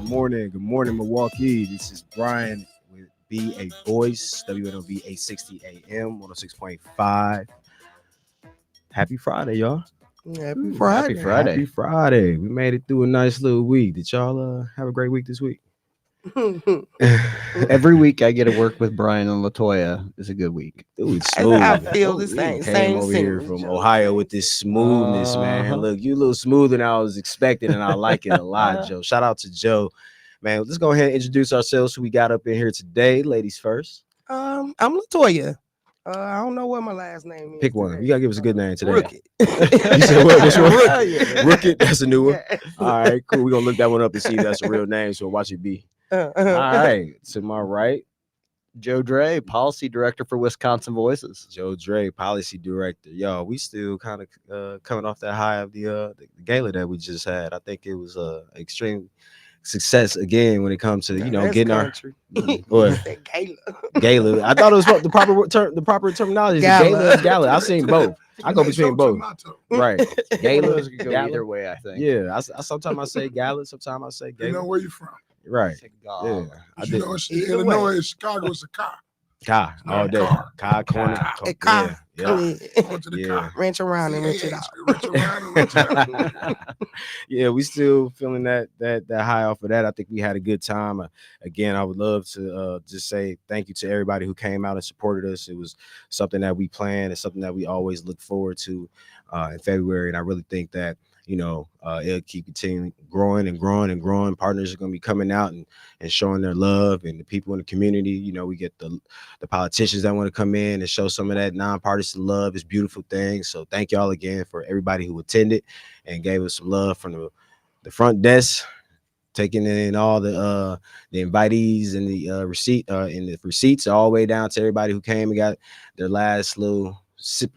morning. Good morning, Milwaukee. This is Brian with Be a Voice, WNOV 860 AM, 106.5. Happy Friday, y'all. Happy Friday. Happy Friday. We made it through a nice little week. Did y'all have a great week this week? Every week I get to work with Brian and Latoya is a good week. Dude, smooth. I feel the You same. Came Same over here scenery, from Joe. Ohio with this smoothness, man. Look, you a little smoother than I was expecting, and I like it a lot, Joe. Shout out to Joe. Man, let's go ahead and introduce ourselves. Who we got up in here today. Ladies first. I'm Latoya. I don't know what my last name is. Pick one. today. You gotta give us a good name today. Rookie. You said what? What's your Rookie? Rookie? That's a new one. Yeah. All right, cool. We're gonna look that one up and see if that's a real name. So watch it be. All right. To my right, Joe Dre, Policy Director for Wisconsin Voices. Joe Dre, Policy Director. Yo, we still kind of coming off that high of the gala that we just had. I think it was extreme success again when it comes to That's getting country. What? You said gala. Gala. I thought it was the proper terminology. Is Gala. Gala. I've seen both. I go between both. Right. Gala. Could go Gala. either way, I think. Yeah. I sometimes I say gala. Sometimes I say gala. You know where you from? Right. God. Yeah. I You did. know, it's Either Illinois, way. it's Chicago, it's a car. Car all No, day. car. Car corner. A car. Yeah. Go to the Yeah. car. Ranch around and rent it out. Rent around and rent it out. Yeah, we still feeling that high off of that. I think we had a good time. Again, I would love to just say thank you to everybody who came out and supported us. It was something that we planned. It's something that we always look forward to in February, and I really think that it'll keep continuing growing and growing and growing. Partners are going to be coming out and showing their love, and the people in the community. We get the politicians that want to come in and show some of that nonpartisan love. It's a beautiful thing. So thank y'all again for everybody who attended and gave us some love from the front desk, taking in all the invitees and the receipts all the way down to everybody who came and got their last little sip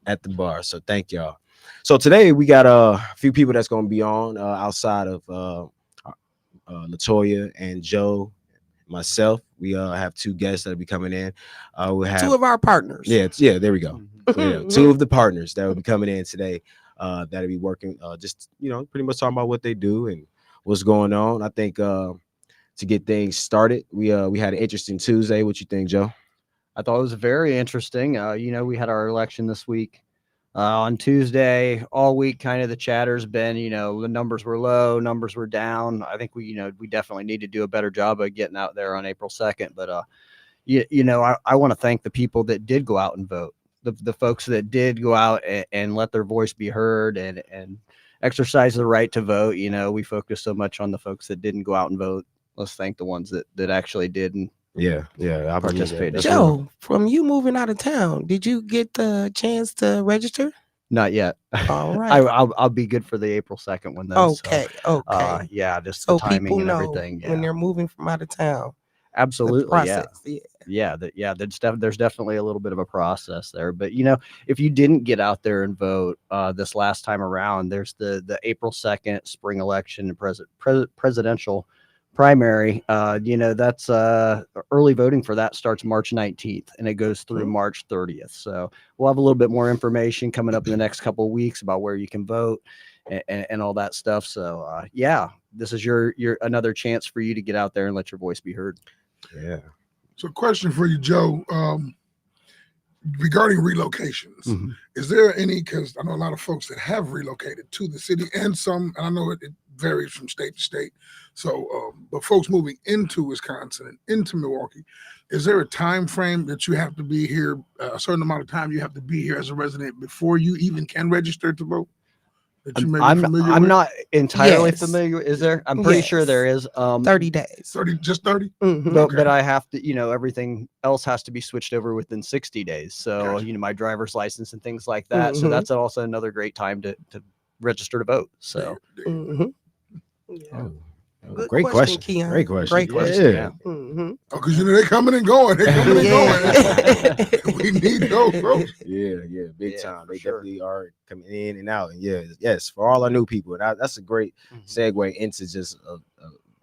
at the bar. So thank y'all. So today we got a few people that's going to be on outside of Latoya and Joe, myself. We have two guests that'll be coming in. We'll have Two of our partners. yeah, there we go. So, two of the partners that will be coming in today. That'll be working. Just pretty much talking about what they do and what's going on. I think to get things started, we had an interesting Tuesday. What you think, Joe? I thought it was very interesting. We had our election this week. On Tuesday, all week, kind of the chatter's been, the numbers were low, numbers were down. I think we definitely need to do a better job of getting out there on April 2nd. But, I want to thank the people that did go out and vote, the folks that did go out and let their voice be heard and exercise the right to vote. We focus so much on the folks that didn't go out and vote. Let's thank the ones that actually did. And Yeah, I Participate. That's Joe, from you moving out of town, did you get the chance to register? not yet. All right. I'll be good for the April 2nd one though. Okay. Okay. Yeah, just So the timing people and know everything. Yeah. when they're moving from out of town. The Absolutely. Yeah. process. Yeah. There's definitely a little bit of a process there. But if you didn't get out there and vote this last time around, there's the April 2nd spring election and presidential primary. That's early voting for that starts March 19th and it goes through March 30th. So we'll have a little bit more information coming up in the next couple of weeks about where you can vote and all that stuff. So this is your another chance for you to get out there and let your voice be heard. Yeah. So, question for you, Joe. Regarding relocations, Mhm. is there any? Because I know a lot of folks that have relocated to the city, and I know it varies from state to state. So, but folks moving into Wisconsin and into Milwaukee, is there a time frame that you have to be here? A certain amount of time you have to be here as a resident before you even can register to vote? That you may be familiar I'm with? not entirely Yes. familiar. Is there? I'm pretty sure Yes. there is. 30 days. 30, just 30. Mhm. But, Okay. but I have to, everything else has to be switched over within 60 days. So, Gotcha. my driver's license and things like that. So Mhm. that's also another great time to register to vote. So Mhm. Yeah. Oh, Good great question. Keon. Great question. Great question. Yeah. Mhm. Oh, because they're coming and going. They're coming and Yeah. going. We need those folks. Yeah, big Yeah, time. for They sure. definitely are coming in and out. And yes, for all our new people. And that's a great segue into just a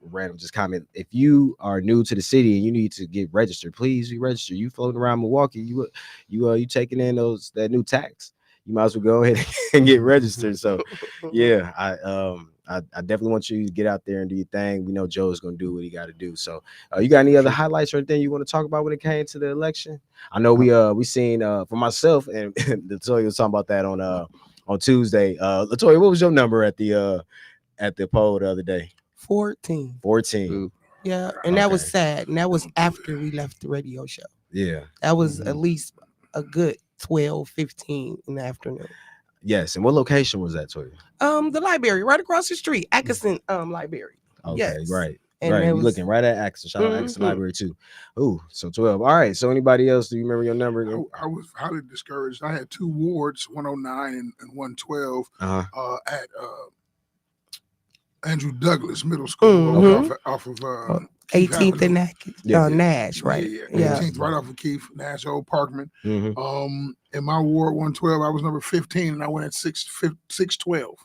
random just comment. If you are new to the city and you need to get registered, please re-register. You floating around Milwaukee, you taking in that new tax. You might as well go ahead and get registered. So I I definitely want you to get out there and do your thing. We know Joe's gonna do what he got to do. So, you got any other highlights or anything you want to talk about when it came to the election? I know we seen for myself and Latoya was talking about that on Tuesday. Latoya, what was your number at the poll the other day? 14. 14. Ooh. Yeah, and that was Okay. sad. And that was after we left the radio show. Yeah. That was at least a good 12, 15 in the afternoon. Yes. And what location was that, Toya? The library right across the street, Atkinson Library. Okay, Yes. right. And right. it You was- looking right at Atkinson. Shout out Atkinson Mhm. Library too. Ooh, so 12. All right. So anybody else? Do you remember your number? I was highly discouraged. I had 2 wards, 109 and 112, Uh-huh. at Andrew Douglas Middle School Mhm. off of 18th and Yeah. Nash, right? Yeah, 18th, right off of Keith, Nash, Old Parkman. Mhm. In my ward 112, I was number 15, and I went at 612.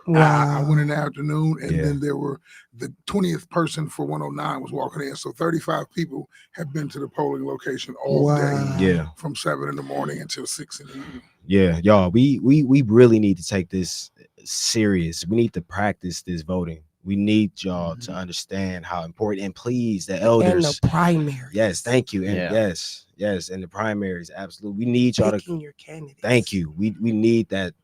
Wow. I went in the afternoon, and Yeah. then there were the 20th person for 109 was walking in. So 35 people have been to the polling location all day, Wow. Yeah. from 7 in the morning until 6 in the evening. Yeah, y'all. We really need to take this serious. We need to practice this voting. We need y'all to understand how important, and please, the And elders. the primary. Yes, thank you. And Yeah. yes, and the primaries, absolutely. We need y'all to Picking your candidates. thank you. We need that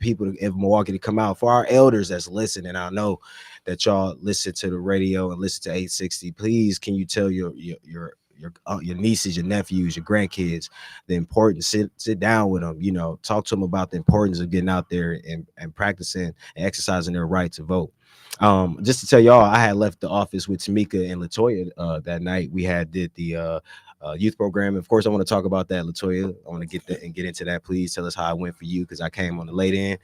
people in Milwaukee to come out for our elders that's listening. I know that y'all listen to the radio and listen to 860. Please, can you tell your nieces, your nephews, your grandkids the importance? Sit down with them. Talk to them about the importance of getting out there and practicing and exercising their right to vote. Just to tell y'all, I had left the office with Tamika and Latoya that night. We did the youth program. Of course, I want to talk about that, Latoya. I want to get into that. Please tell us how it went for you, because I came on the late end,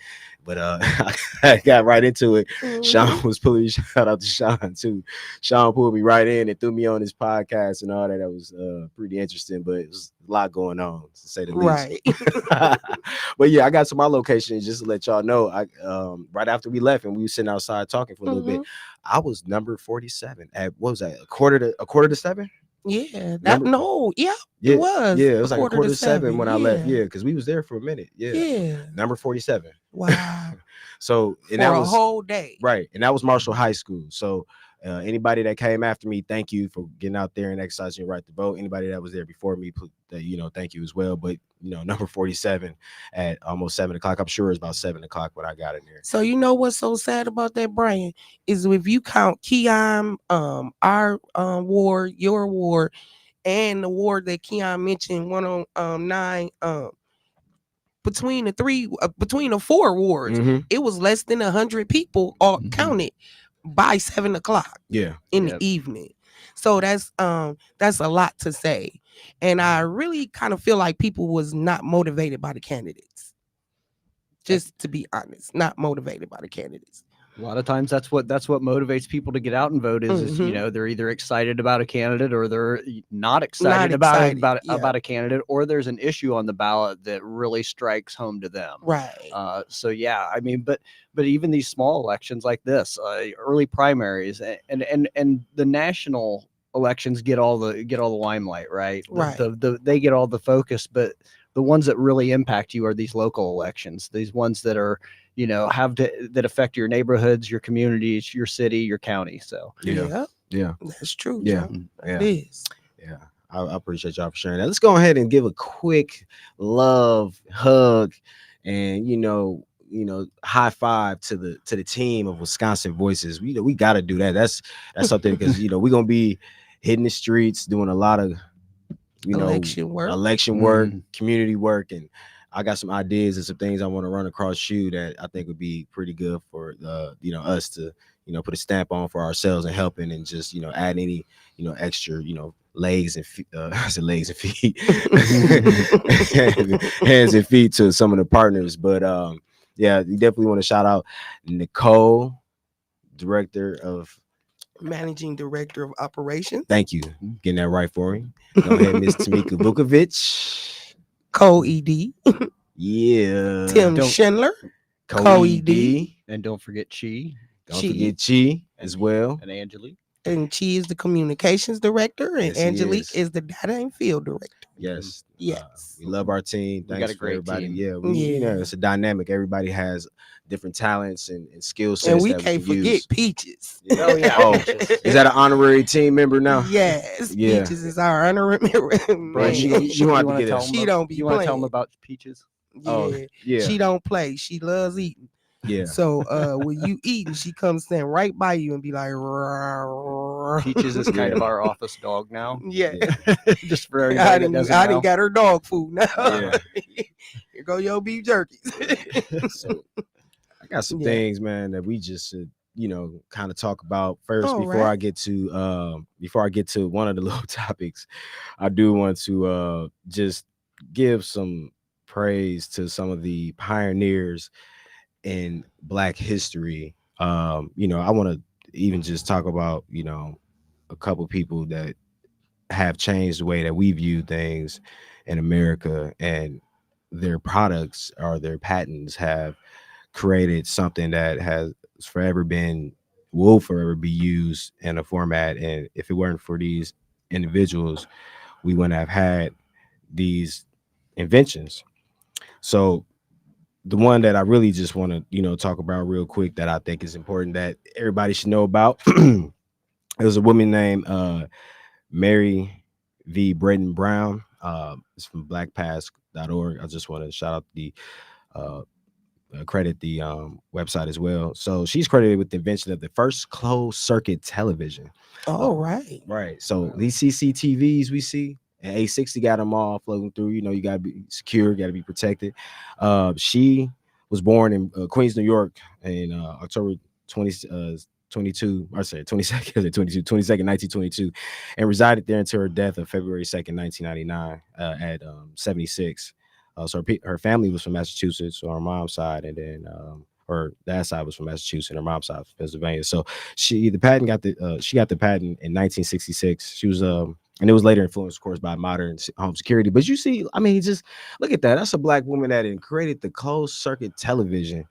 but I got right into it. Sean was pulling. Shout out to Sean too. Sean pulled me right in and threw me on his podcast and all that. That was pretty interesting, but it was a lot going on, to say the least. Right. But yeah, I got to my location, and just to let y'all know, I right after we left and we were sitting outside talking for a little bit, I was number 47 at, what was that, a quarter to 7? Yeah. Number- It was. Yeah, it was like a quarter to 7 when I left. Yeah. Yeah, because we was there for a minute. Yeah. Yeah. Number 47. Wow. So, and For that a was whole day. right, and that was Marshall High School. So anybody that came after me, thank you for getting out there and exercising your right to vote. Anybody that was there before me, thank you as well. But number 47 at almost 7 o'clock. I'm sure it's about 7 o'clock when I got in there. So you know what's so sad about that, Brian, is if you count Keon, our ward, your ward, and the ward that Keon mentioned, 109, between the 4 wards, Mhm. it was less than 100 people all Mhm. counted by 7 o'clock Yeah. in Yep. the evening. So that's a lot to say. And I really kind of feel like people was not motivated by the candidates. Just to be honest, not motivated by the candidates. A lot of times that's what motivates people to get out and vote is they're either excited about a candidate or they're not excited about a candidate, or there's an issue on the ballot that really strikes home to them. Right. So yeah, I mean, but even these small elections like this, early primaries and the national elections get all the limelight, right? Right. They get all the focus, but the ones that really impact you are these local elections, these ones that are that affect your neighborhoods, your communities, your city, your county. So Yeah. That's true. Yeah. John. Yeah. It is. Yeah. I appreciate y'all for sharing that. Let's go ahead and give a quick love hug and high five to the team of Wisconsin Voices. We got to do that. That's something, because we're gonna be hitting the streets, doing a lot of election work, community work, and I got some ideas and some things I want to run across you that I think would be pretty good for us to put a stamp on for ourselves and helping, and just add any extra legs and feet, I said legs and feet, hands and feet to some of the partners. But yeah, you definitely want to shout out Nicole, Managing Director of Operations. Thank you, getting that right for me. Go ahead, Miss Tamika Vukovic. Co-ED. Yeah. Tim Schindler. Co-ED. And don't forget Chi. Don't forget Chi as well. And Angelique. And she is the communications director, and Yes, he Angelique is. is the data and field director. Yes. Yes. We love our team. We got Thanks a for great everybody. team. Yeah, you know, Yeah. it's a dynamic. Everybody has different talents and skill And sets we that we can't can forget use. Peaches. Yeah. Oh, yeah, Oh, Peaches. is that an honorary team member now? Yes, Yeah. Peaches is our honorary member. Yeah, Brian, she Man, she gonna have to want to get tell us. them? she don't be You want to tell them playing. about Peaches? Oh, Yeah, yeah. she don't play. She loves eating. Yeah. So when you eating, she comes stand right by you and be like, "Rawr." Peaches is kind Yeah. of our office dog now. Yeah. Just for everybody that doesn't know. I didn't got her dog food now. Yeah. Here go your beef jerkies. So I got some Yeah. things, man, that we just should, kind of talk about first All before right. I get to one of the little topics. I do want to just give some praise to some of the pioneers in Black history. I want to even just talk about, a couple people that have changed the way that we view things in America, and their products or their patents have created something that has forever been will forever be used in a format. And if it weren't for these individuals, we wouldn't have had these inventions. So the one that I really just want to, talk about real quick that I think is important that everybody should know about. It was a woman named Mary V. Braden Brown. It's from blackpast.org. I just want to shout out uh, credit the website as well. So she's credited with the invention of the first closed circuit television. All right. Right. So these CCTVs we see, and A60 got them all floating through. You got to be secure, got to be protected. She was born in Queens, New York, in October 20, 22, I say 22nd, 1922, and resided there until her death of February 2nd, 1999, at 76. So her family was from Massachusetts on her mom's side, and then her dad's side was from Massachusetts, and her mom's side from Pennsylvania. So she got the patent in 1966. She was and it was later influenced, of course, by modern home security. But you see, I mean, just look at that. That's a Black woman that created the closed circuit television.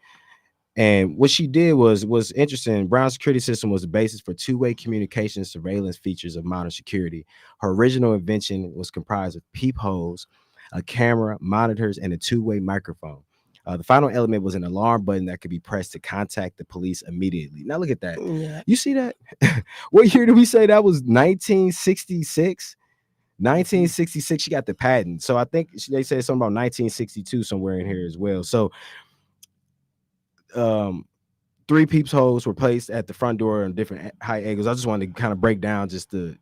And what she did was interesting. Brown's security system was the basis for two-way communication surveillance features of modern security. Her original invention was comprised of peepholes, a camera, monitors, and a two-way microphone. The final element was an alarm button that could be pressed to contact the police immediately. Now look at that. Yeah. You see that? What year did we say that was? 1966. 1966. She got the patent. So I think they said something about 1962 somewhere in here as well. So three peeps holes were placed at the front door on different height angles. I just wanted to kind of break down just the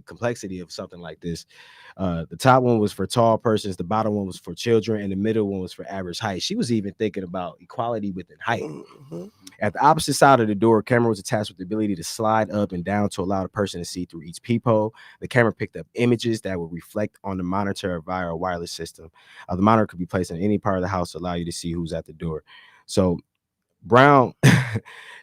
complexity of something like this. The top one was for tall persons, the bottom one was for children, and the middle one was for average height. She was even thinking about equality within height. Mhm. At the opposite side of the door, a camera was attached with the ability to slide up and down to allow the person to see through each peephole. The camera picked up images that would reflect on the monitor via a wireless system. The monitor could be placed in any part of the house to allow you to see who's at the door. So Brown,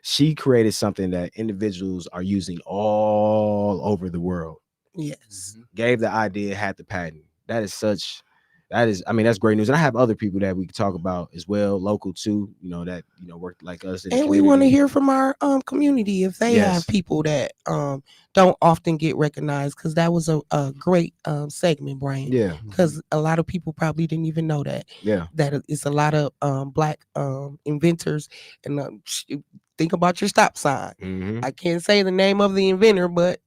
she created something that individuals are using all over the world. Yes. Gave the idea, had the patent. I mean, that's great news. And I have other people that we can talk about as well, local too, that, work like us in the And we want to community. hear from our community if they Yes. have people that don't often get recognized, because that was a great segment, Brian. Yeah. Because a lot of people probably didn't even know that Yeah. it's a lot of Black inventors. And think about your stop sign. Mhm. I can't say the name of the inventor, but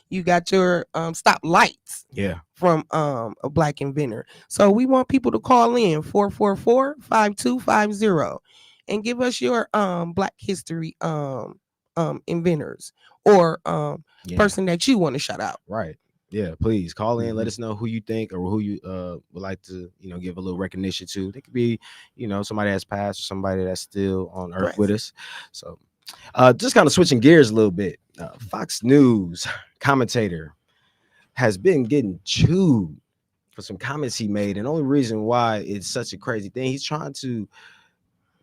you got your stop lights Yeah. from a Black inventor. So we want people to call in 444-5250 and give us your Black history inventors or Yeah. person that you want to shout out. Right. Yeah, please call in. Let Mhm. us know who you think or who you would like to, give a little recognition to. It could be, somebody that's passed or somebody that's still on earth with us. So just kind of switching gears a little bit. Fox News commentator has been getting chewed for some comments he made. And the only reason why it's such a crazy thing, he's trying to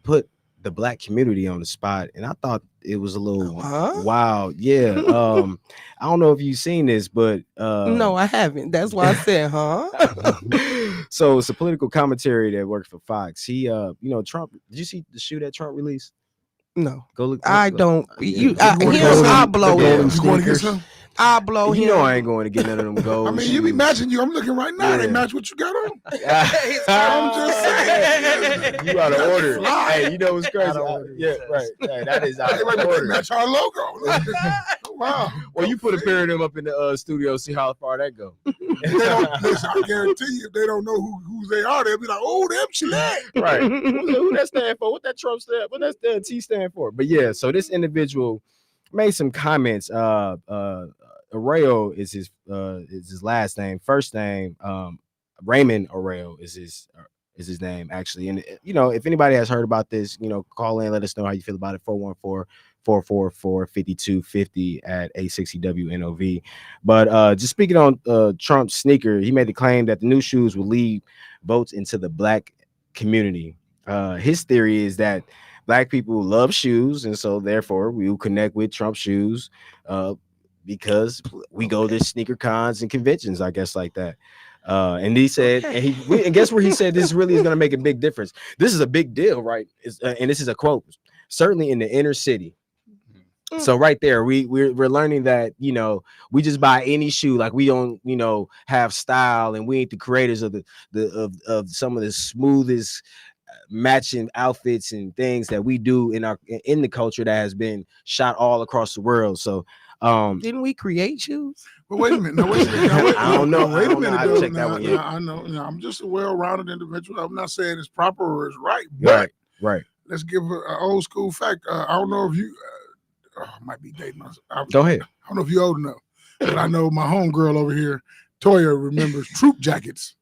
put the Black community on the spot, and I thought it was a little wild. Yeah. I don't know if you've seen this, but No, I haven't. That's why I said, huh? So it's a political commentary that works for Fox. He Trump, did you see the shoe that Trump released? No, Go look. I don't. Yeah. You You wanna him, get some? I'll blow The him. golden You going to get sneakers. some? I'll blow him. You know I ain't going to get none of them gold. I mean, you be shoes. matching you. I'm looking right now. They Yeah. match what you got on. I'm just saying. You out of That's order. fly. Hey, you know what's crazy? Out of order, Yeah, he says. right. Hey, that is out Hey, of wait, but they order. match our logo. Wow. Well, you put a pair of them up in the studio, see how far that go. If they don't listen, I guarantee you, if they don't know who they are, they'll be like, "Oh, them Gillette." Right. Who that stand for? What that Trump stand? What that T stand for? But yeah, so this individual made some comments. Arroyo is his last name. First name, Raymond Arroyo is his name actually. And you know, if anybody has heard about this, you know, call in, let us know how you feel about it. 414-444-5250 at 860 WNOV. But just speaking on Trump's sneaker, he made the claim that the new shoes will lead votes into the black community. His theory is that black people love shoes, and so therefore we will connect with Trump shoes because we go to sneaker cons and conventions, I guess, like that. And he said, and guess where he said this really is going to make a big difference. This is a big deal, right? And this is a quote. Certainly in the inner city. So right there, we're learning that, you know, we just buy any shoe, like we don't, you know, have style, and we ain't the creators of of some of the smoothest matching outfits and things that we do in the culture that has been shot all across the world. So didn't we create shoes? But wait a minute. Now, wait a minute. Now, wait, I don't know. Wait I a don't know minute. how to Dude. check that one yet. I know. I'm just a well-rounded individual. I'm not saying it's proper or it's right, but Right. let's give an old school fact. I don't know if you might be dating myself. Go ahead. I don't know if you're old enough, but I know my homegirl over here, Toya, remembers troop jackets.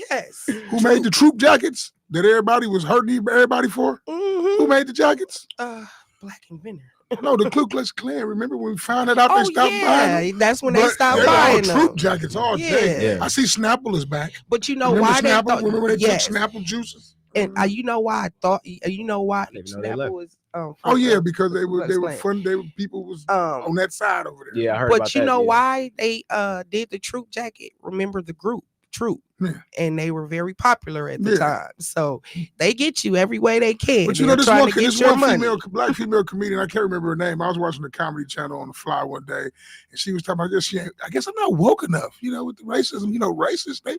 Yes. Who made the troop jackets that everybody was hurting everybody for? Mm-hmm. Who made the jackets? Black inventor. No, the Ku Klux Klan. Remember when we found it out? They Oh stopped buying them. yeah, that's when they But stopped they were all buying troop them. jackets all day. Yeah. I see Snapple is back. But you know Remember why they Snapple? thought? Remember when they Yes. took Snapple juices? And you know why I thought? You know why didn't know they Snapple left. was? Oh yeah, because they Ku were Klux Klan. fun. They were people was on that side over there. Yeah, I heard But about you that, know yeah. why they did the troop jacket? Remember the group Troop, Yeah. and they were very popular at the Yeah. time. So they get you every way they can. But you They're know, this trying one, to get this your one money. black female comedian, I can't remember her name. I was watching the Comedy Channel on the fly one day, and she was talking about this. I guess I'm not woke enough, you know, with the racism. You know, racists, they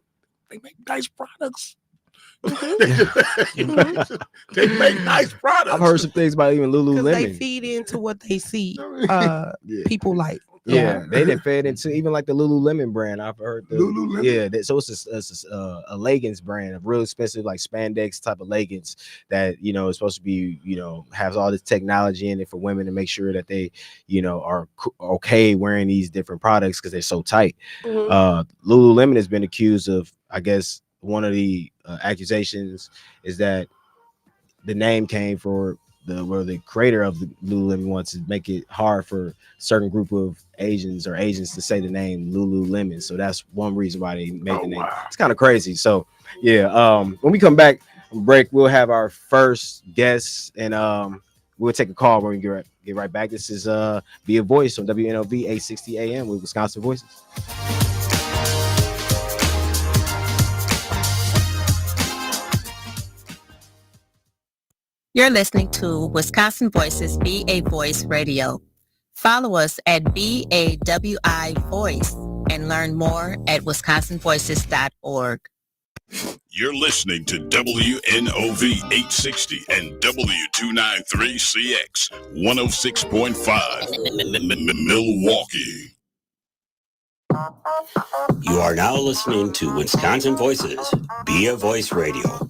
make nice products. They make nice products. I've heard some things about even Because they Lululemon. feed into what they see Yeah. people like. Yeah, they done fed into even like the Lululemon brand. I've heard Lululemon? Yeah, so it's a leggings brand, a real expensive like spandex type of leggings that, you know, is supposed to be, you know, has all this technology in it for women to make sure that they, you know, are okay wearing these different products because they're so tight. Mm-hmm. Lululemon has been accused of, I guess, one of the accusations is that the name came for the creator of the Lululemon wants to make it hard for a certain group of Asians to say the name Lululemon. So that's one reason why they made the name. Wow. It's kind of crazy. So yeah, when we come back from break, we'll have our first guest, and we'll take a call when we get right back. This is Be a Voice on WNOV 860 AM with Wisconsin Voices. You're listening to Wisconsin Voices Be a Voice Radio. Follow us at BAWI Voice and learn more at wisconsinvoices.org. You're listening to WNOV 860 and W293CX 106.5 Milwaukee. You are now listening to Wisconsin Voices Be a Voice Radio.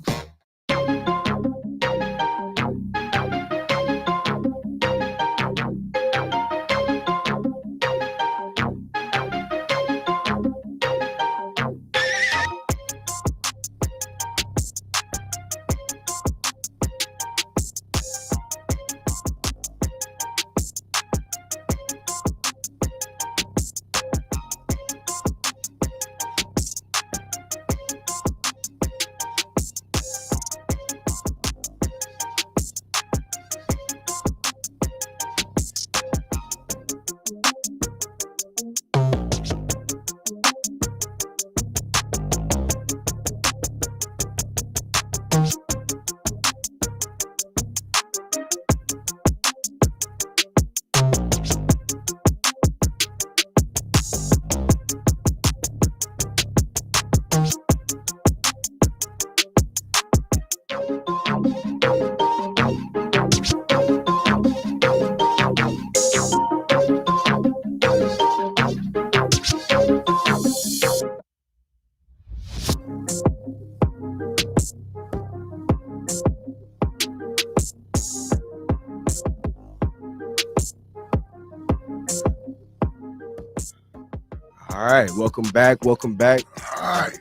All right, welcome back. Welcome back. All right.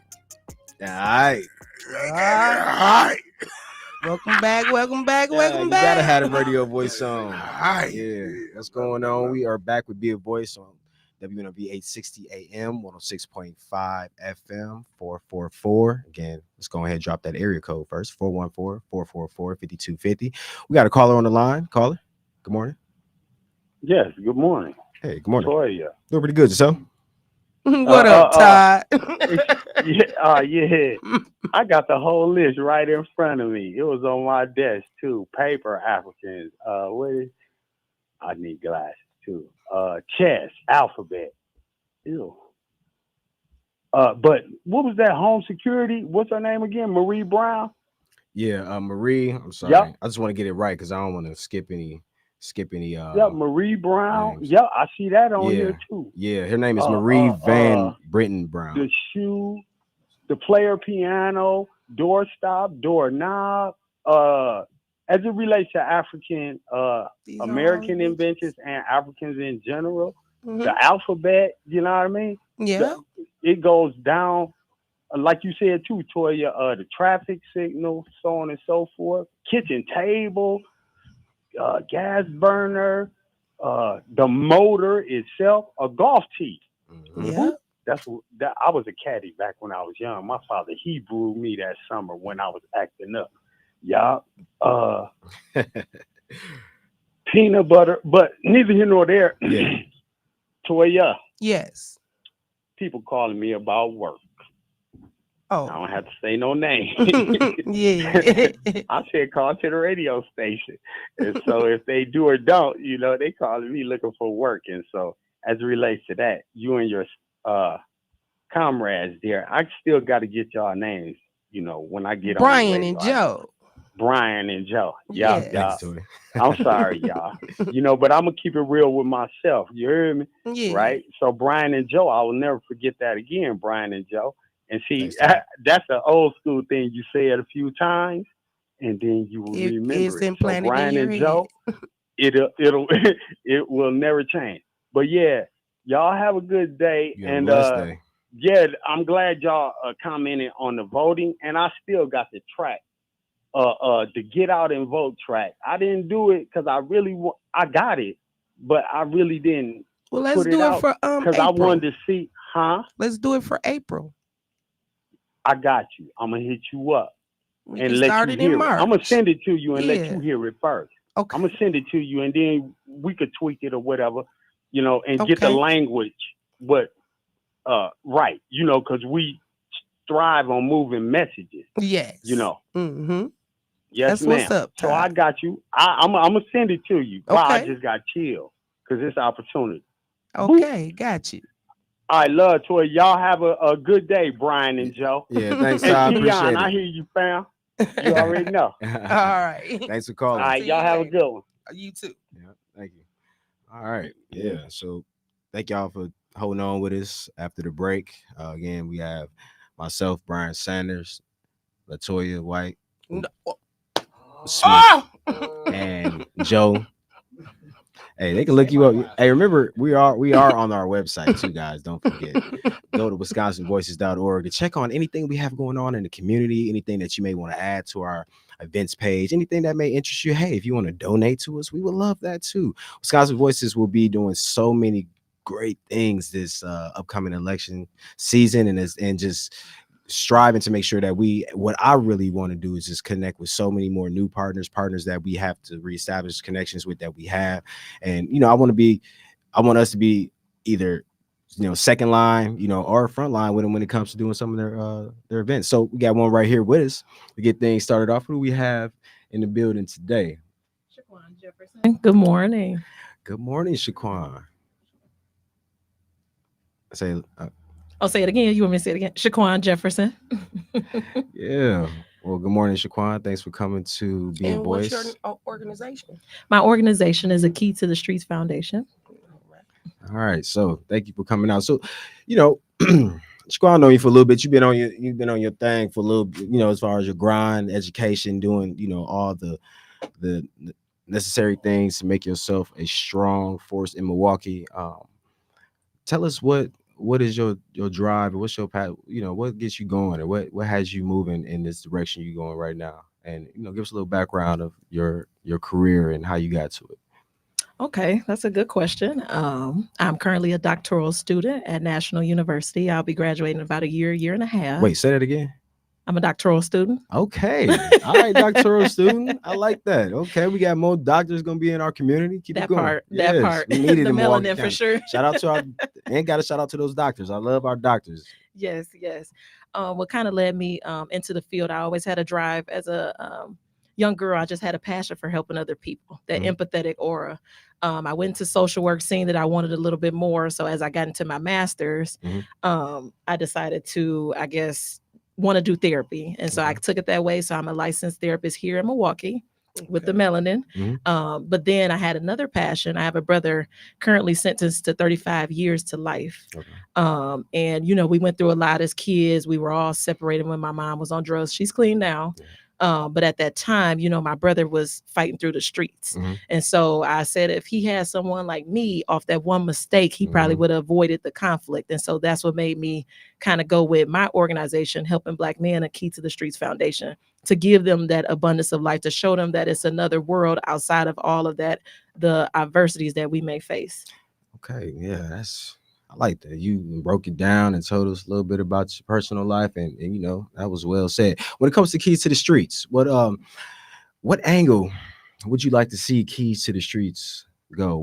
All right. All right. Welcome back. Welcome back. Yeah, Welcome you back. gotta have the radio voice on. All right. Yeah, what's going on? We are back with Be a Voice on WNOV 860 AM, 106.5 FM, 444. Again, let's go ahead and drop that area code first, 414-444-5250. We got a caller on the line. Caller, good morning. Yes, good morning. Hey, good morning. Toya. Doing pretty good, yourself? What up, Todd? Yeah, I got the whole list right in front of me. It was on my desk too. Paper Africans. What is? I need glasses too. Chess, alphabet. Ew. But what was that? Home security. What's her name again? Marie Brown. Yeah, Marie. I'm sorry. Yep. I just want to get it right because I don't want to skip any. Yeah, Marie Brown. names. Yeah, I see that on Yeah. here too. Yeah, her name is Marie Van Britton The Brown. shoe, the player piano, doorstop, doorknob. As it relates to African These are American all inventions and Africans in general, Mhm. the alphabet, you know what I mean? Yeah. It goes down, like you said too, Toya, the traffic signal, so on and so forth, kitchen table, gas burner, the motor itself, a golf tee. Mhm. Yeah. That's that. I was a caddy back when I was young. My father, he brewed me that summer when I was acting up. Yeah. Peanut butter, but neither here nor there. Yeah. Toya, Yes. people calling me about work. I Oh. don't have to say no name. Yeah. I said call to the radio station. And so if they do or don't, you know, they calling me looking for work. And so as it relates to that, you and your comrades there, I still got to get y'all names, you know, when I get on the Brian radio. and Joe. Brian and Joe. Yeah, Yes. yeah. Thanks, Toy. I'm sorry, y'all. You know, but I'm going to keep it real with myself. You hear me? Yeah. Right? So Brian and Joe, I will never forget that again, Brian and Joe. And see, Thanks, Toy. that's an old school thing. You say it a few times, and then you will remember It's it. So implanted in Brian your and head. Joe, it will never change. But yeah, y'all have a good day. You have a And blessed day. yeah, I'm glad y'all commented on the voting, and I still got the track, the get out and vote track. I didn't do it because I got it, but I really didn't Well, let's put it do it out for because I April. wanted to see, huh? Let's do it for April. I got you. I'm gonna hit you up We and can let start you it in hear it. March. I'm gonna send it to you and let Yeah. you hear it first. Okay. I'm gonna send it to you, and then we could tweak it or whatever, you know, and get the Okay. language, but right, you know, because we thrive on moving messages, Yes. you know. Mm-hmm. Yes, That's ma'am. what's up, So I Todd. got you. I'm gonna send it to you. Wow, I Okay. just got chilled because it's opportunity. Okay. Got you. I love to it. Y'all have a good day, Brian and Joe. Yeah, thanks, And Todd. Keon, Appreciate I it. hear you, fam. You already know. All right. Thanks for All calling. right, See y'all you have a later. good one. You too. Yeah, thank you. All right. Yeah. So thank y'all for holding on with us after the break. Again, we have myself, Brian Sanders, Latoya White, No. Smith, Oh! and Joe. Hey, they can look you up. Hey, remember, we are on our website too, guys. Don't forget. Go to wisconsinvoices.org and check on anything we have going on in the community, anything that you may want to add to our events page, anything that may interest you. Hey, if you want to donate to us, we would love that too. Wisconsin Voices will be doing so many great things this upcoming election season, and just striving to make sure that what I really want to do is just connect with so many more new partners that we have to reestablish connections with that we have. And, you know, I want us to be either, you know, second line, you know, or front line with them when it comes to doing some of their events. So we got one right here with us to get things started off. Who do we have in the building today? Shaquan Jefferson. Good morning. Good morning, Shaquan. Say, I'll say it again. You want me to say it again? Shaquan Jefferson. yeah. Well, good morning, Shaquan. Thanks for coming to Be a And what's Voice. your organization? My organization is a Key to the Streets Foundation. All right, so thank you for coming out. So, you know, Shaquan, I know you for a little bit. You've been on your thing for a little bit, you know, as far as your grind, education, doing, you know, all the necessary things to make yourself a strong force in Milwaukee. Tell us what what is your drive, or what's your path? You know, what gets you going, or what has you moving in this direction you're going right now? And give us a little background of your career and how you got to it. Okay, that's a good question. I'm currently a doctoral student at National University. I'll be graduating in about a year and a half. Wait, say that again. I'm a doctoral student. Okay. All right, doctoral student. I like that. Okay, we got more doctors gonna be in our community. Keep it That going. part, Yes, that part. we needed The in Milwaukee melanin for County. sure. Shout out to and got to shout out to those doctors. I love our doctors. Yes, yes. What kind of led me into the field? I always had a drive as a young girl. I just had a passion for helping other people, that empathetic aura. I went into social work, seeing that I wanted a little bit more. So as I got into my master's, I decided to, I guess, want to do therapy. And so I took it that way. So I'm a licensed therapist here in Milwaukee with the melanin. But then I had another passion. I have a brother currently sentenced to 35 years to life. And, we went through a lot as kids. We were all separated when my mom was on drugs. She's clean now. But at that time, my brother was fighting through the streets. And so I said, if he had someone like me off that one mistake, he probably would have avoided the conflict. And so that's what made me kind of go with my organization, Helping Black Men, a Key to the Streets Foundation, to give them that abundance of life, to show them that it's another world outside of all of that, the adversities that we may face. Okay, yeah, I like that. You broke it down and told us a little bit about your personal life, and that was well said. When it comes to Keys to the Streets, what angle would you like to see Keys to the Streets go?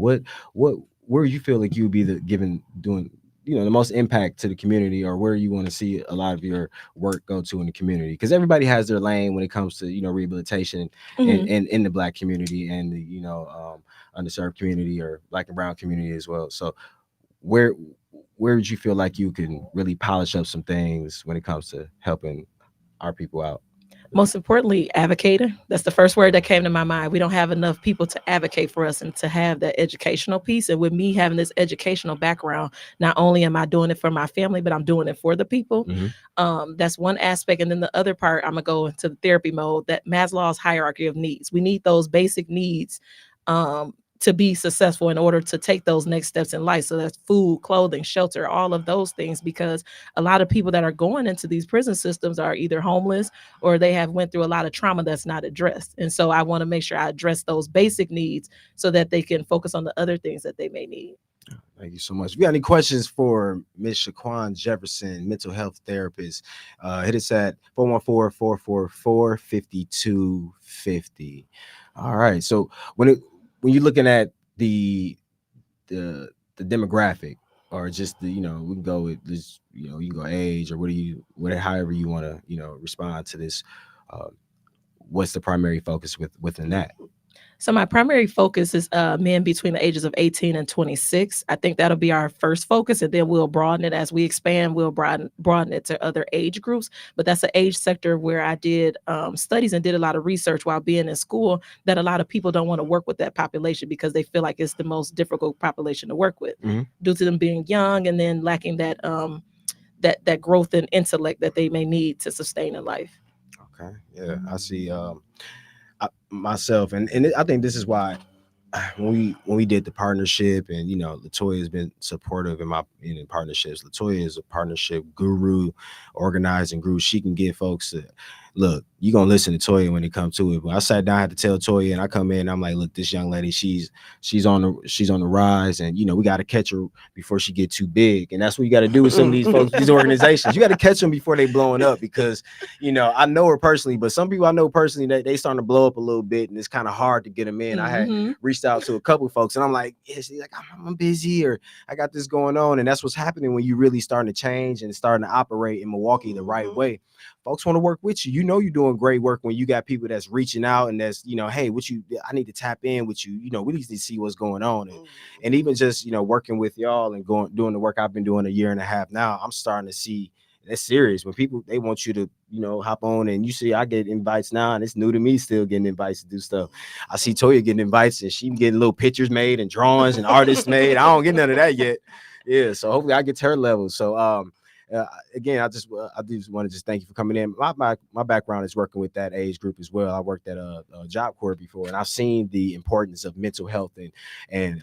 Where you feel like you would be doing the most impact to the community, or where you want to see a lot of your work go to in the community? Because everybody has their lane when it comes to rehabilitation in the Black community and the underserved community or Black and brown community as well. So where would you feel like you can really polish up some things when it comes to helping our people out? Most importantly, advocating. That's the first word that came to my mind. We don't have enough people to advocate for us and to have that educational piece. And with me having this educational background, not only am I doing it for my family, but I'm doing it for the people. That's one aspect. And then the other part, I'm going to go into the therapy mode, that Maslow's hierarchy of needs. We need those basic needs to be successful in order to take those next steps in life. So that's food, clothing, shelter, all of those things, because a lot of people that are going into these prison systems are either homeless or they have went through a lot of trauma that's not addressed. And so I want to make sure I address those basic needs so that they can focus on the other things that they may need. Thank you so much. If you got any questions for Ms. Shaquan Jefferson, mental health therapist, hit us at 414-444-5250. All right. So when you're looking at the demographic, or just we can go with this, you can go age, or however you want to, respond to this. What's the primary focus within that? So my primary focus is men between the ages of 18 and 26. I think that'll be our first focus, and then we'll broaden it as we expand. We'll broaden it to other age groups. But that's an age sector where I did studies and did a lot of research while being in school, that a lot of people don't want to work with that population because they feel like it's the most difficult population to work with, due to them being young and then lacking that that growth and intellect that they may need to sustain in life. Okay, yeah, I see. Myself, and I think this is why when we did the partnership, and Latoya has been supportive in partnerships. Latoya is a partnership guru, organizing guru. She can get folks to look. You gonna listen to Toya when it comes to it. But I sat down, I had to tell Toya, and I come in, I'm like, look, this young lady, she's on the rise, and we got to catch her before she get too big. And that's what you got to do with some of these folks, these organizations. You got to catch them before they blowing up, because I know her personally, but some people I know personally, they starting to blow up a little bit, and it's kind of hard to get them in. I had reached out to a couple folks, and I'm like, yeah, she's like, I'm busy, or I got this going on. And that's what's happening when you really starting to change and starting to operate in Milwaukee the right way. Folks want to work with you. You're doing great work when you got people that's reaching out, and that's, hey, I need to tap in with you. We need to see what's going on. And even just, working with y'all and doing the work I've been doing a year and a half now, I'm starting to see that's serious. When people, they want you to, hop on, and you see, I get invites now, and it's new to me still getting invites to do stuff. I see Toya getting invites, and she getting little pictures made and drawings and artists made. I don't get none of that yet. Yeah. So hopefully I get to her level. So, again, I just want to just thank you for coming in. My background is working with that age group as well. I worked at a Job Corps before, and I've seen the importance of mental health and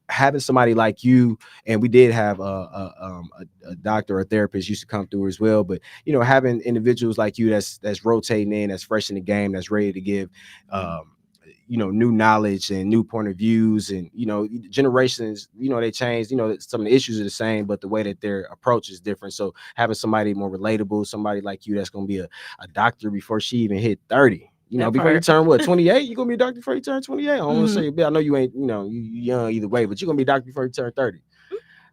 having somebody like you. And we did have a doctor or a therapist used to come through as well. But having individuals like you that's rotating in, that's fresh in the game, that's ready to give new knowledge and new point of views, and generations, they change, some of the issues are the same, but the way that their approach is different. So having somebody more relatable, somebody like you that's going to be a doctor before she even hit 30, before you turn 28, you're gonna be a doctor before you turn 28. I don't want to say, I know you ain't, you young either way, but you're gonna be a doctor before you turn 30.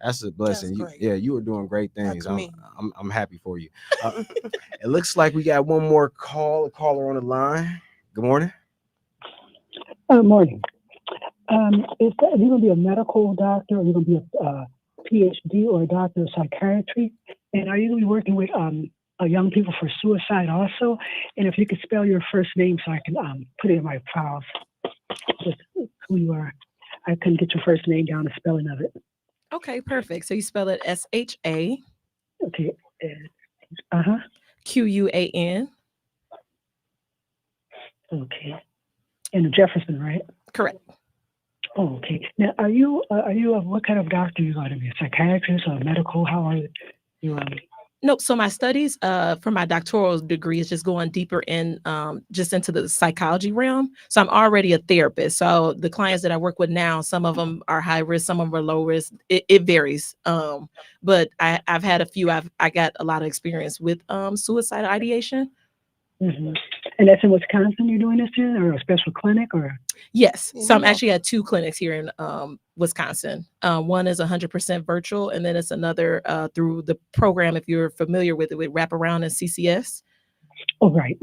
That's a blessing. You were doing great things. I'm happy for you. It looks like we got one more caller on the line. Good morning. Morning. Are you going to be a medical doctor, or are you going to be a PhD or a doctor of psychiatry? And are you going to be working with young people for suicide also? And if you could spell your first name so I can put it in my files, just who you are. I couldn't get your first name down, the spelling of it. Okay, perfect. So you spell it SHA. Okay. QUAN. Okay. In Jefferson, right? Correct. Oh, okay. Now, are you what kind of doctor are you going to be? A psychiatrist or a medical? How are you? Nope. So my studies for my doctoral degree is just going deeper in just into the psychology realm. So I'm already a therapist. So the clients that I work with now, some of them are high risk, some of them are low risk. It varies. But I've had a few. I got a lot of experience with suicide ideation. Mm-hmm. And that's in Wisconsin you're doing this in, or a special clinic, or? Yes. So I'm actually at 2 clinics here in Wisconsin. One is 100% virtual, and then it's another through the program, if you're familiar with it, with Wraparound and CCS. Oh, right.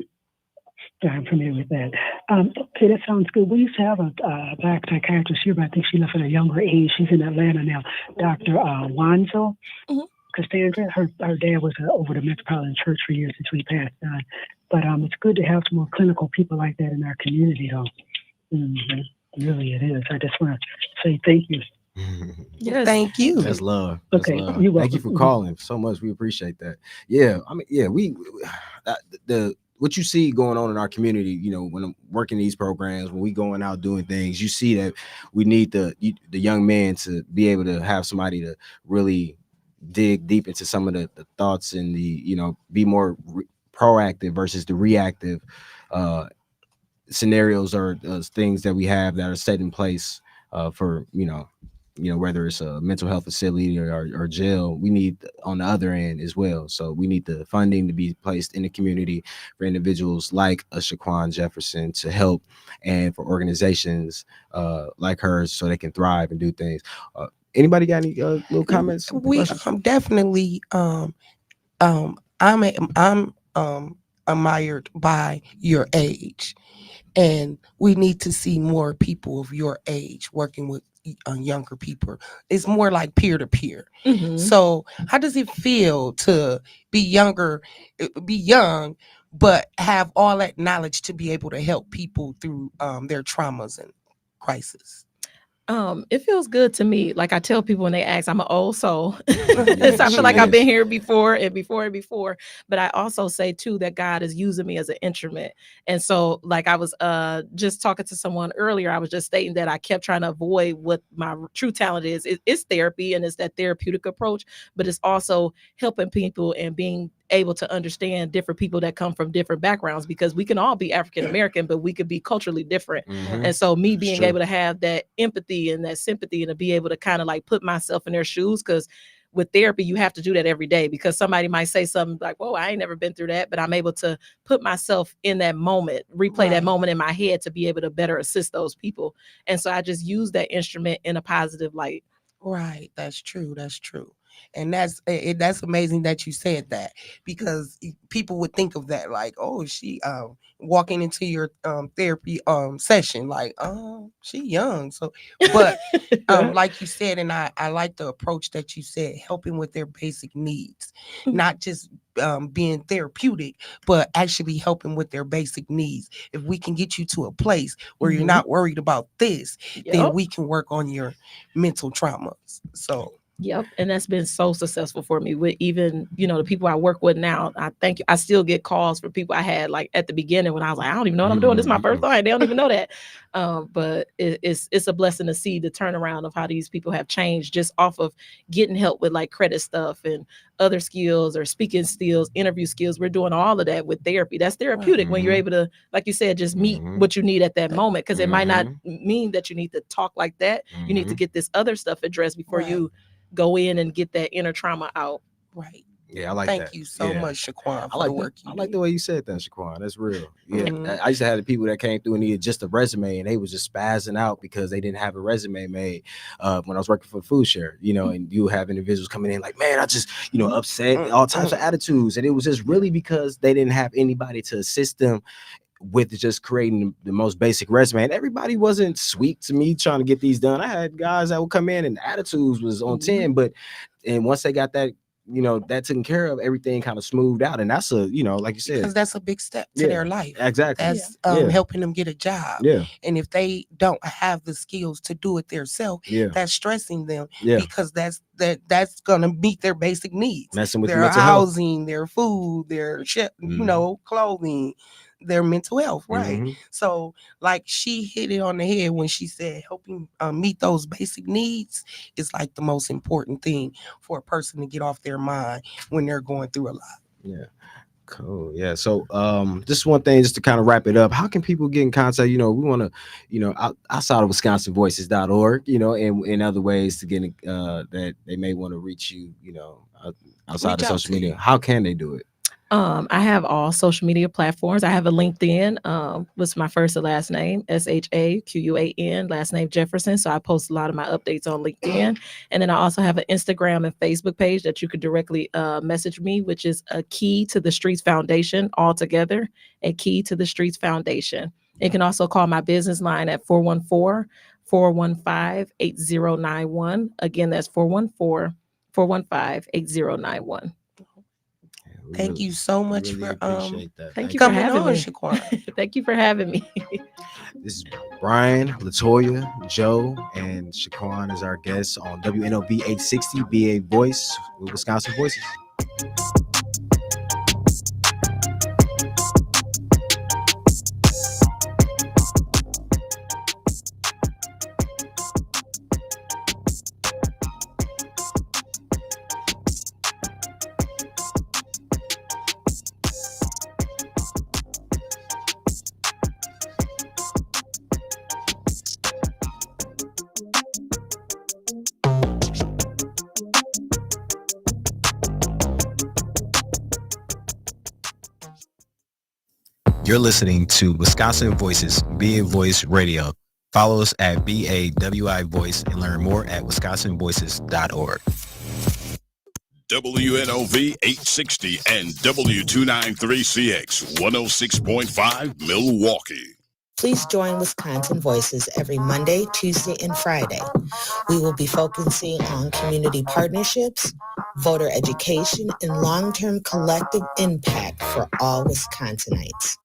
Yeah, I'm familiar with that. Okay, that sounds good. We used to have a black psychiatrist here, but I think she left at a younger age. She's in Atlanta now, Dr. Wanzo. Mm-hmm. Cassandra, her dad was over the Metropolitan Church for years until he passed on. But it's good to have some more clinical people like that in our community, though. Mm-hmm. Really, it is. I just want to say thank you. Yes. Thank you. That's love. That's okay. love. Thank you for calling so much. We appreciate that. Yeah. I mean, we what you see going on in our community, when I'm working these programs, when we going out doing things, you see that we need the young men to be able to have somebody to really dig deep into some of the thoughts and be more proactive versus the reactive scenarios or things that we have that are set in place for whether it's a mental health facility or jail. We need on the other end as well. So we need the funding to be placed in the community for individuals like a Shaquan Jefferson to help, and for organizations like hers so they can thrive and do things. Anybody got any little comments? We definitely I'm admired by your age, and we need to see more people of your age working with younger people. It's more like peer to peer. So how does it feel to be young, but have all that knowledge to be able to help people through their traumas and crisis? It feels good to me. Like I tell people when they ask, I'm an old soul. So I feel like I've been here before and before. But I also say too that God is using me as an instrument. And so like I was just talking to someone earlier, I was just stating that I kept trying to avoid what my true talent is. It's therapy, and it's that therapeutic approach, but it's also helping people and being able to understand different people that come from different backgrounds, because we can all be African American, but we could be culturally different. And so me being able to have that empathy and that sympathy and to be able to kind of like put myself in their shoes, because with therapy you have to do that every day, because somebody might say something like, whoa, I ain't never been through that, but I'm able to put myself in that moment, replay that moment in my head to be able to better assist those people. And so I just use that instrument in a positive light. Right. That's true. And that's amazing that you said that, because people would think of that like, oh, she walking into your therapy session like, oh, she young. So but like you said, and I like the approach that you said, helping with their basic needs, not just being therapeutic, but actually helping with their basic needs. If we can get you to a place where you're not worried about this, then we can work on your mental traumas. So Yep. And that's been so successful for me with even, the people I work with now. I thank you. I still get calls from people I had like at the beginning when I was like, I don't even know what I'm doing. This is my first time. They don't even know that. But it's a blessing to see the turnaround of how these people have changed just off of getting help with like credit stuff and other skills or speaking skills, interview skills. We're doing all of that with therapy. That's therapeutic when you're able to, like you said, just meet what you need at that moment. Because it might not mean that you need to talk like that. You need to get this other stuff addressed before you go in and get that inner trauma out. Right. Yeah, I like Thank that. you so much, Shaquan, for I like the work you I like do. the way you said that, Shaquan. That's real. Yeah, I used to have the people that came through and needed just a resume, and they was just spazzing out because they didn't have a resume made. When I was working for Food Share, and you have individuals coming in like, man, I just, upset, all types of attitudes, and it was just really because they didn't have anybody to assist them with just creating the most basic resume. And everybody wasn't sweet to me trying to get these done. I had guys that would come in and attitudes was on 10, and once they got that, that taken care of, everything kind of smoothed out. And that's like you said, because that's a big step to their life. Exactly. That's helping them get a job. Yeah. And if they don't have the skills to do it themselves, that's stressing them because that's gonna meet their basic needs. Messing with their housing, their food, their clothing, their mental health, right? So like she hit it on the head when she said helping meet those basic needs is like the most important thing for a person to get off their mind when they're going through a lot. Yeah. Cool. Yeah. So just one thing, just to kind of wrap it up, how can people get in contact? We want to, outside of WisconsinVoices.org, and other ways to get in, that they may want to reach you, outside of social media. How can they do it? I have all social media platforms. I have a LinkedIn, what's my first and last name, SHAQUAN, last name Jefferson. So I post a lot of my updates on LinkedIn. And then I also have an Instagram and Facebook page that you could directly message me, which is A Key to the Streets Foundation, all together, A Key to the Streets Foundation. You can also call my business line at 414-415-8091. Again, that's 414-415-8091. Thank you so much really for appreciate that. Thank you coming for having on, me. Shaquan. Thank you for having me. This is Brian, Latoya, Joe, and Shaquan as our guests on WNOV 860 BA Voice with Wisconsin Voices. You're listening to Wisconsin Voices, BA Voice Radio. Follow us at BAWI Voice and learn more at wisconsinvoices.org. WNOV 860 and W293CX 106.5 Milwaukee. Please join Wisconsin Voices every Monday, Tuesday, and Friday. We will be focusing on community partnerships, voter education, and long-term collective impact for all Wisconsinites.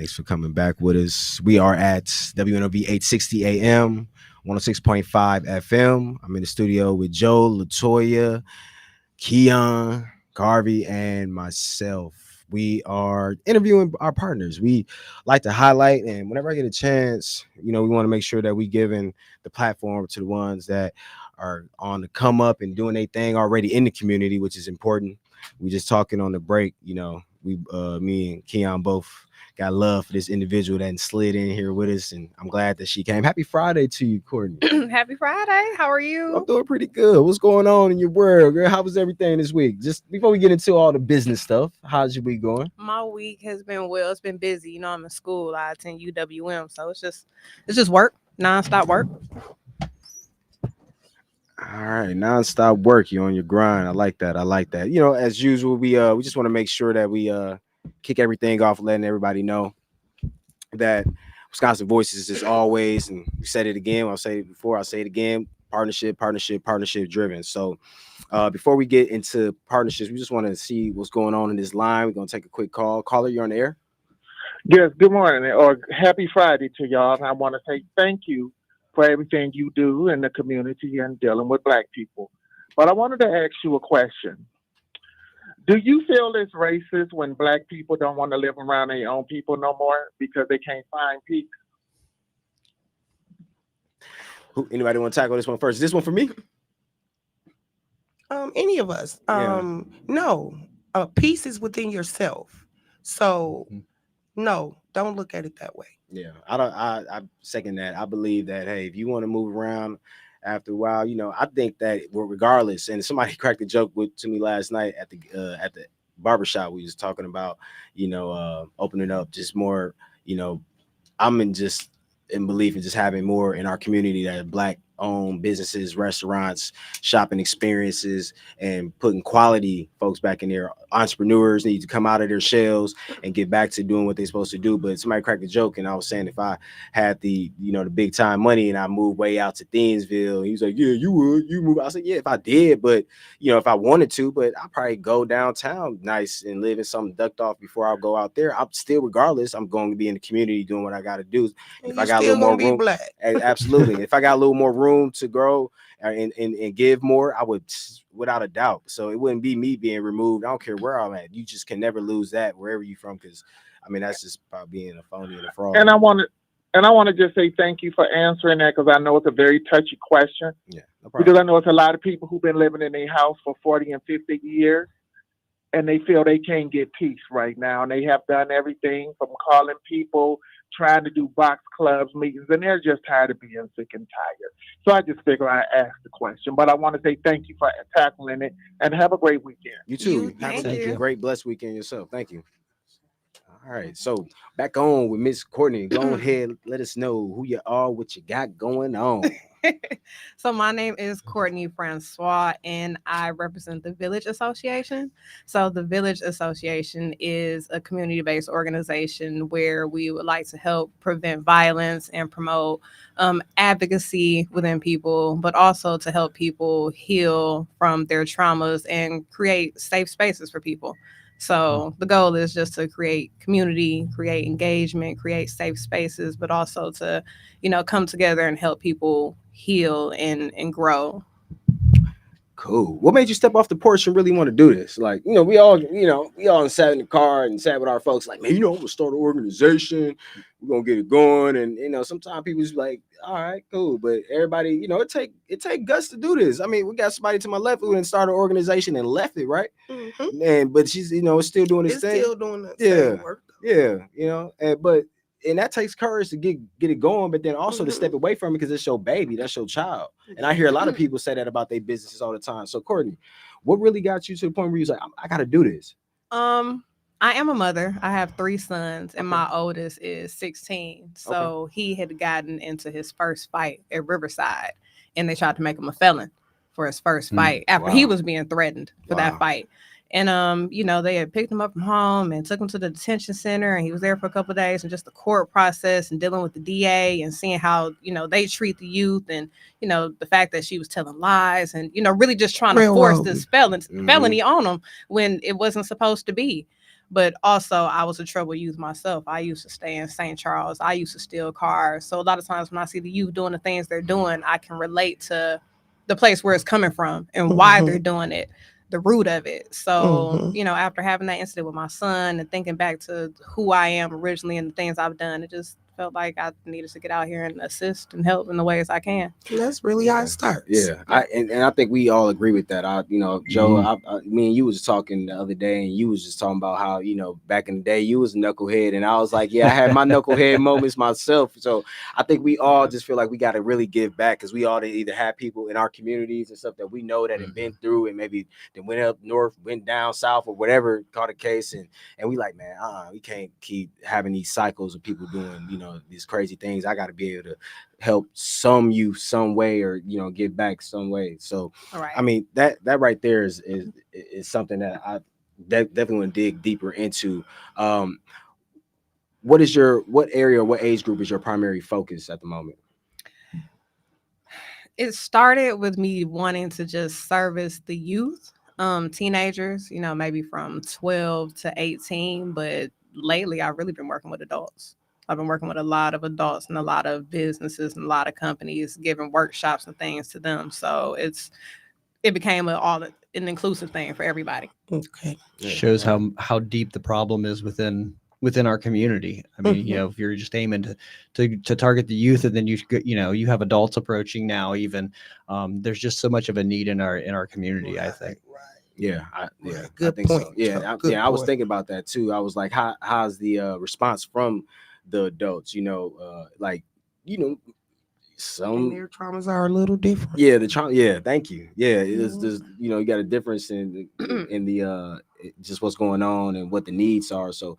Thanks for coming back with us. We are at WNOV 860 AM, 106.5 FM. I'm in the studio with Joe, Latoya, Keon, Garvey, and myself. We are interviewing our partners. We like to highlight, and whenever I get a chance, we want to make sure that we giving the platform to the ones that are on the come up and doing their thing already in the community, which is important. We just talking on the break, me and Keon both got love for this individual that slid in here with us, and I'm glad that she came. Happy Friday to you, Courtney. Happy Friday. How are I'm you? doing pretty good. What's going on in your world, girl? How was everything this week? Just before we get into all the business stuff, how's your week going? My week has been well. It's been busy. You know, I'm in school. I attend UWM, so it's just work, nonstop work. All right, nonstop work. You're on your grind. I like that. As usual, we just want to make sure that we kick everything off, letting everybody know that Wisconsin Voices is always, and we said it again. I'll say it before. I'll say it again. Partnership driven. So before we get into partnerships, we just want to see what's going on in this line. We're gonna take a quick call. Caller, you're on the air. Yes, good morning or happy Friday to y'all. And I want to say thank you for everything you do in the community and dealing with Black people. But I wanted to ask you a question. Do you feel it's racist when Black people don't want to live around their own people no more because they can't find peace? Anybody want to tackle this one first? Is this one for me? Any of us. No. Peace is within yourself. So no, don't look at it that way. Yeah, I second that. I believe that, hey, if you want to move around after a while, I think that regardless, and somebody cracked a joke to me last night at the barbershop. We was talking about, opening up just more, I'm in belief in just having more in our community that are Black owned businesses, restaurants, shopping experiences, and putting quality folks back in there. Entrepreneurs need to come out of their shells and get back to doing what they're supposed to do. But somebody cracked a joke, and I was saying if I had the big time money and I moved way out to Thiensville, he was like, yeah, you would, you move. I said, yeah, if I did, but if I wanted to, but I'll probably go downtown nice and live in something ducked off before I go out there. I'm still, regardless, I'm going to be in the community doing what I got to do. If I got a little more room, absolutely. If I got a little more room to grow and give more, I would, without a doubt. So it wouldn't be me being removed. I don't care where I'm at. You just can never lose that wherever you from, because that's just probably being a phony and a fraud. And I want to just say thank you for answering that, because I know it's a very touchy question. Yeah, no problem. Because I know it's a lot of people who've been living in their house for 40 and 50 years, and they feel they can't get peace right now. And they have done everything from calling people, trying to do box clubs, meetings, and they're just tired of being sick and tired. So I just figured I'd ask the question. But I want to say thank you for tackling it, and have a great weekend. You too. Have a great, blessed weekend yourself. Thank you. All right, so back on with Miss Courtney. Go ahead, let us know who you are, what you got going on. So my name is Courtney Francois, and I represent the Village Association. So the Village Association is a community-based organization where we would like to help prevent violence and promote advocacy within people, but also to help people heal from their traumas and create safe spaces for people. So the goal is just to create community, create engagement, create safe spaces, but also to, come together and help people heal and grow. Cool. What made you step off the porch and really want to do this? Like, we all sat in the car and sat with our folks like, man, I'm gonna start an organization. We're gonna get it going. And sometimes people just like, all right, cool. But everybody, it take guts to do this. I mean, we got somebody to my left who didn't start an organization and left it, right? Mm-hmm. But she's, still doing this thing. Still doing the same work. Yeah, and that takes courage to get it going, but then also to step away from it because it's your baby, that's your child. And I hear a lot of people say that about their businesses all the time. So Courtney, what really got you to the point where you was like, I got to do this? I am a mother. I have 3 sons, and my oldest is 16. So he had gotten into his first fight at Riverside, and they tried to make him a felon for his first fight after he was being threatened for that fight. And, they had picked him up from home and took him to the detention center, and he was there for a couple of days, and just the court process and dealing with the DA and seeing how, they treat the youth, and, the fact that she was telling lies and, really just trying to force this felony on him when it wasn't supposed to be. But also, I was a troubled youth myself. I used to stay in St. Charles. I used to steal cars. So a lot of times when I see the youth doing the things they're doing, I can relate to the place where it's coming from and why they're doing it, the root of it. So, you know, after having that incident with my son and thinking back to who I am originally and the things I've done, it just felt like I needed to get out here and assist and help in the ways I can. That's really how it starts. Yeah, and I think we all agree with that. Joe, me and you was talking the other day, and you was just talking about how, back in the day you was a knucklehead, and I was like, yeah, I had my knucklehead moments myself. So I think we all just feel like we got to really give back, because we all either have people in our communities and stuff that we know that have been through, and maybe they went up north, went down south, or whatever, caught a case, and we like, man, we can't keep having these cycles of people doing, these crazy things. I got to be able to help some youth some way, or give back some way. So I mean, that right there is something that I definitely want to dig deeper into. What area, what age group is your primary focus at the moment? It started with me wanting to just service the youth, teenagers, maybe from 12 to 18, but lately I've really been working with adults. I've been working with a lot of adults and a lot of businesses and a lot of companies, giving workshops and things to them. So it became an inclusive thing for everybody. Okay. Shows how deep the problem is within our community. I mean, if you're just aiming to target the youth, and then you have adults approaching now, even there's just so much of a need in our community. I think. Yeah, Good I think point. so. Yeah, I was thinking about that too. I was like, how's the response from the adults? Some and their traumas are a little different. Yeah, the trauma. Yeah, thank you. Yeah, it's just you got a difference in the just what's going on and what the needs are. So,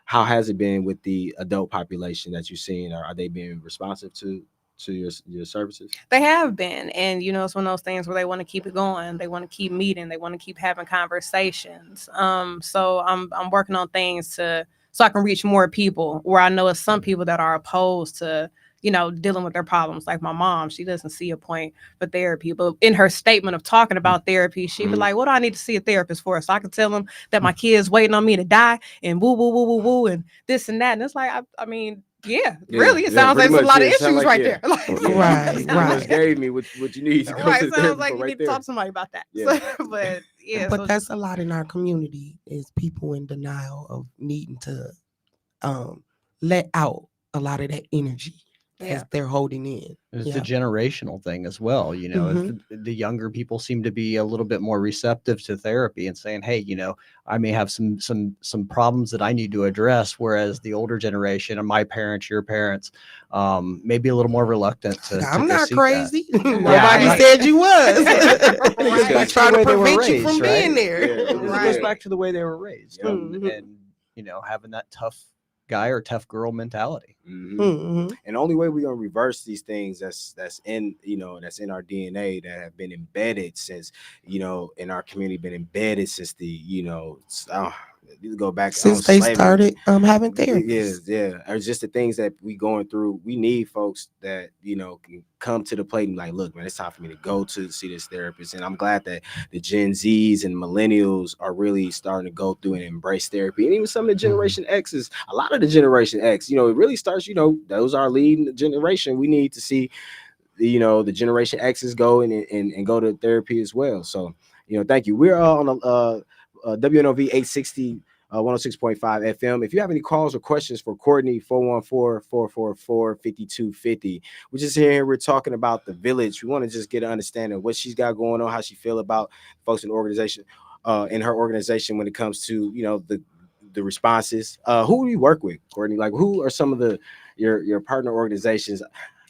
how has it been with the adult population that you're seeing? Are they being responsive to your services? They have been, and it's one of those things where they want to keep it going. They want to keep meeting. They want to keep having conversations. So I'm working on things so I can reach more people. Where I know it's some people that are opposed to dealing with their problems. Like my mom, she doesn't see a point for therapy, but in her statement of talking about therapy, she'd be like, what do I need to see a therapist for? So I can tell them that my kid's waiting on me to die, and woo, woo, woo, woo, woo, and this and that. And it's like, I mean, really, it sounds like there's a lot of issues right there. Right. Much gave me what you need to go to the sounds like for you need to talk to somebody about that. Yeah. But that's a lot in our community, is people in denial of needing to let out a lot of that energy as they're holding in. It's a generational thing as well. The younger people seem to be a little bit more receptive to therapy and saying, hey, I may have some problems that I need to address, whereas the older generation, and my parents, your parents, may be a little more reluctant to I'm not crazy. Nobody said you was. Right. Trying to prevent you from being there. It goes back to the way they were raised, and having that tough guy or tough girl mentality. And the only way we're gonna reverse these things that's in that's in our DNA, that have been embedded since in our community, been embedded since the you go back since they started having therapy. Yeah, or just the things that we going through. We need folks that can come to the plate and like, look, man, it's time for me to go to see this therapist. And I'm glad that the Gen Zs and millennials are really starting to go through and embrace therapy. And even some of the Generation X's, a lot of the Generation X, it really starts, those are leading generation. We need to see the Generation X's go and go to therapy as well. So thank you. We're on WNOV 860 106.5 FM. If you have any calls or questions for Courtney, 414-444-5250. We're just here. We're talking about the village. We want to just get an understanding of what she's got going on, how she feel about folks in the organization, in her organization, when it comes to the responses. Who do you work with, Courtney? Like, who are some of your partner organizations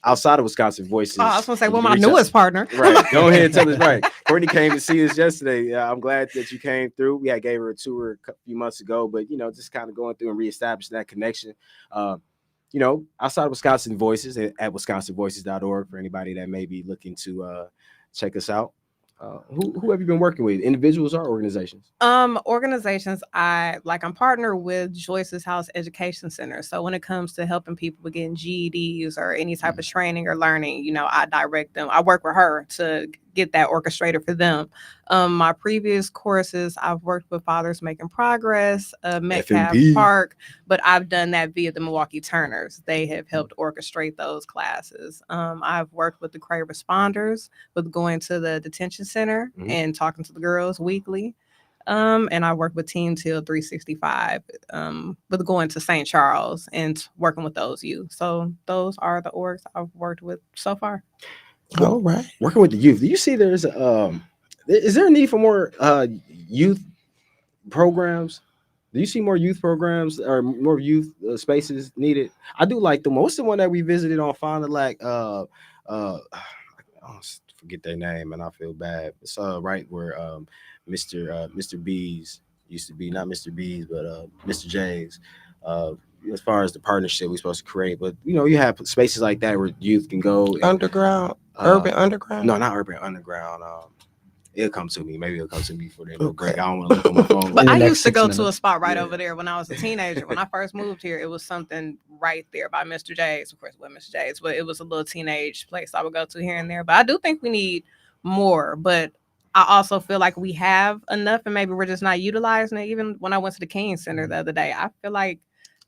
outside of Wisconsin Voices? I was gonna say, my newest partner. Right. Go ahead and tell us. Right. Courtney came to see us yesterday. I'm glad that you came through. We gave her a tour a few months ago, but just kind of going through and reestablishing that connection. Outside of Wisconsin Voices, at wisconsinvoices.org, for anybody that may be looking to check us out. Who have you been working with? Individuals or organizations? Organizations. I'm partnered with Joyce's House Education Center. So when it comes to helping people with getting GEDs or any type of training or learning, I direct them. I work with her to get that orchestrated for them. My previous courses, I've worked with Fathers Making Progress, Metcalf FMP. Park, but I've done that via the Milwaukee Turners. They have helped orchestrate those classes. I've worked with the Cray responders, with going to the detention center and talking to the girls weekly. And I work with Team Till 365, with going to St. Charles and working with those youth. So those are the orgs I've worked with so far. All right. Working with the youth. Do you see is there a need for more youth programs? Do you see more youth programs or more youth spaces needed? I do like the most. The one that we visited on Fond du Lac, I forget their name and I feel bad. It's right where Mr. B's used to be, not Mr. B's, but Mr. J's. As far as the partnership we're supposed to create, but you have spaces like that where youth can go underground, urban underground. No, not urban underground. It'll come to me. Maybe it'll come to me for the break. I don't want to look on my phone. But I used to go to a spot right over there when I was a teenager. When I first moved here, it was something right there by Mr. J's, of course, with Mr. J's, but it was a little teenage place I would go to here and there. But I do think we need more. But I also feel like we have enough, and maybe we're just not utilizing it. Even when I went to the King Center the other day, I feel like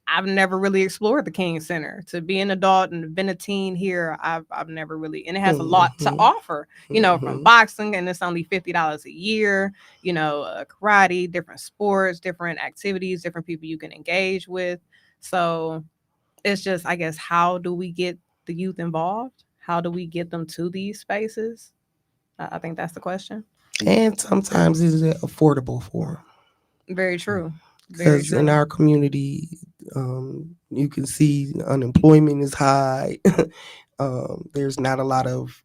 I've never really explored the King Center. To be an adult and been a teen here, I've never really, and it has a lot to offer, from boxing, and it's only $50 a year, karate, different sports, different activities, different people you can engage with. So it's just, I guess, how do we get the youth involved? How do we get them to these spaces? I think that's the question. And sometimes is it affordable for them? Very true. Because in our community, you can see unemployment is high. There's not a lot of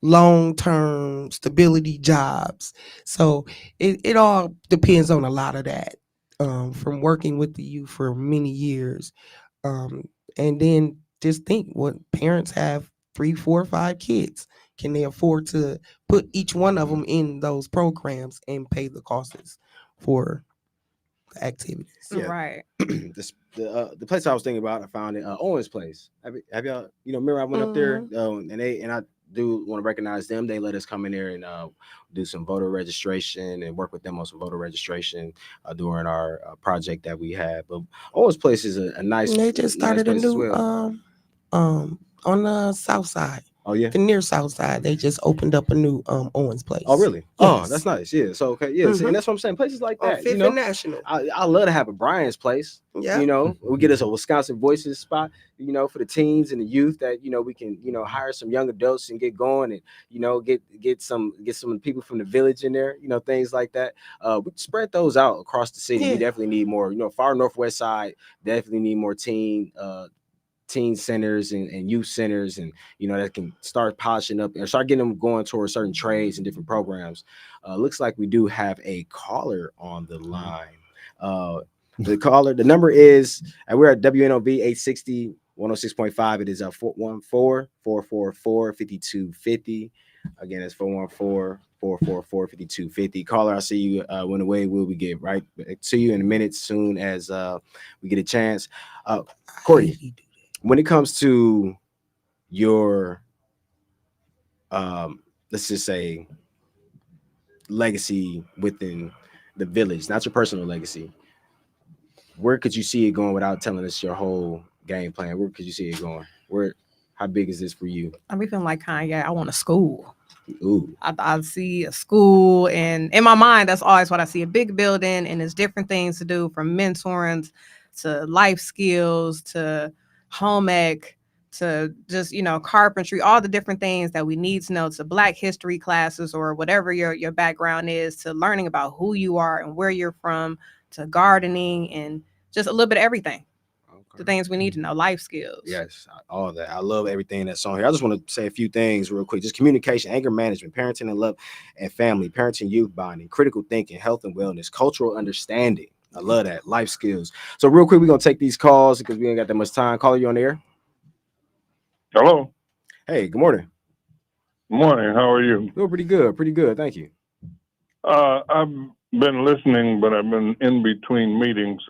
long-term stability jobs. So it all depends on a lot of that, from working with the youth for many years. And then just think, what parents have 3, 4, 5 kids. Can they afford to put each one of them in those programs and pay the costs for the activities? Yeah. Right. The place I was thinking about, I found it, Owens Place. Have y'all, remember I went up there, and I do want to recognize them. They let us come in there and do some voter registration and work with them on some voter registration during our project that we had. But Owens Place is a nice. And they just started nice a new well. on the south side. Oh yeah, the near south side. They just opened up a new Owens Place. Oh really? Yes. Oh, that's nice. Yeah. So okay, yeah. See, and that's what I'm saying. Places like that. Fifth and National. I love to have a Brian's Place. Yeah. We get us a Wisconsin Voices spot. For the teens and the youth that we can hire some young adults and get going and get some people from the village in there. Things like that. We spread those out across the city. Yeah. We definitely need more. Far northwest side definitely need more teen centers and youth centers, and that can start polishing up and start getting them going towards certain trades and different programs. Looks like we do have a caller on the line. The number is, and we're at WNOV 860 106.5. It is 414-444-5250. Again, it's 414-444-5250. Caller, I'll see you when away. We'll be getting right to you in a minute, soon as we get a chance. Courtney, when it comes to your let's just say legacy within the village, not your personal legacy, where could you see it going without telling us your whole game plan? Where could you see it going? How big is this for you? I'm feeling like Kanye. I want a school. Ooh. I see a school, and in my mind, that's always what I see: a big building, and there's different things to do, from mentoring to life skills to home ec to just carpentry, all the different things that we need to know, to Black history classes or whatever your background is, to learning about who you are and where you're from, to gardening, and just a little bit of everything. The things we need to know, life skills. Yes, all that. I love everything that's on here. I just want to say a few things real quick. Just communication, anger management, parenting and love and family, parenting, youth bonding, critical thinking, health and wellness, cultural understanding. I love that. Life skills. So real quick, we're going to take these calls because we ain't got that much time. Caller, you on the air? Hello. Hey, good morning. Good morning. How are you? Doing pretty good. Pretty good. Thank you. I've been listening, but I've been in between meetings.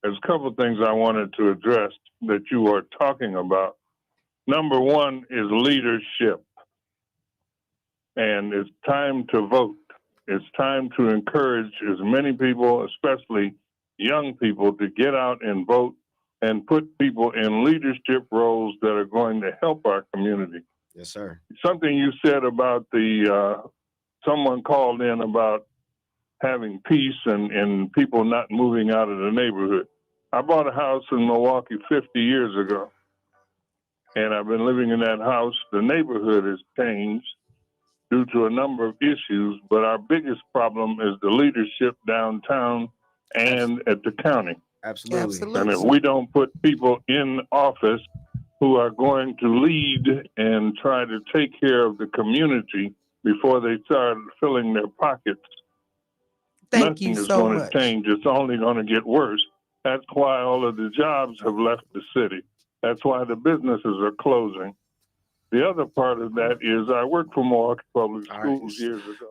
There's a couple of things I wanted to address that you are talking about. Number one is leadership. and it's time to vote. It's time to encourage as many people, especially young people, to get out and vote and put people in leadership roles that are going to help our community. Yes, sir. Something you said about someone called in about having peace and people not moving out of the neighborhood. I bought a house in Milwaukee 50 years ago, and I've been living in that house. The neighborhood has changed due to a number of issues, but our biggest problem is the leadership downtown and at the county. Absolutely. And if we don't put people in office who are going to lead and try to take care of the community before they start filling their pockets, nothing is going to change. It's only going to get worse. That's why all of the jobs have left the city. That's why the businesses are closing. The other part of that is I worked for Milwaukee Public Schools years ago.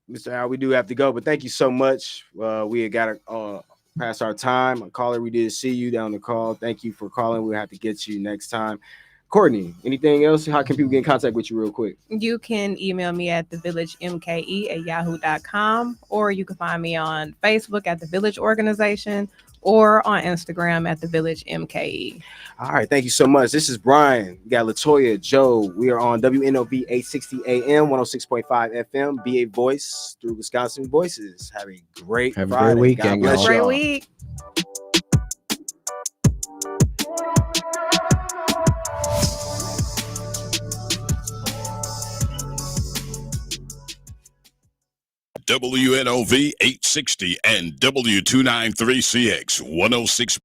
Mr. Al, we do have to go, but thank you so much. We had got to pass our time. A caller, we did see you down the call. Thank you for calling. We'll have to get you next time. Courtney, anything else? How can people get in contact with you real quick? You can email me at thevillagemke@yahoo.com, or you can find me on Facebook at The Village Organization or on Instagram at The Village MKE. All right, thank you so much. This is Brian. We got Latoya, Joe. We are on WNOV 860 AM, 106.5 FM, BA Voice through Wisconsin Voices. Have a great Friday. Great weekend, God bless y'all. Great y'all. week. WNOV 860 and W293CX 106.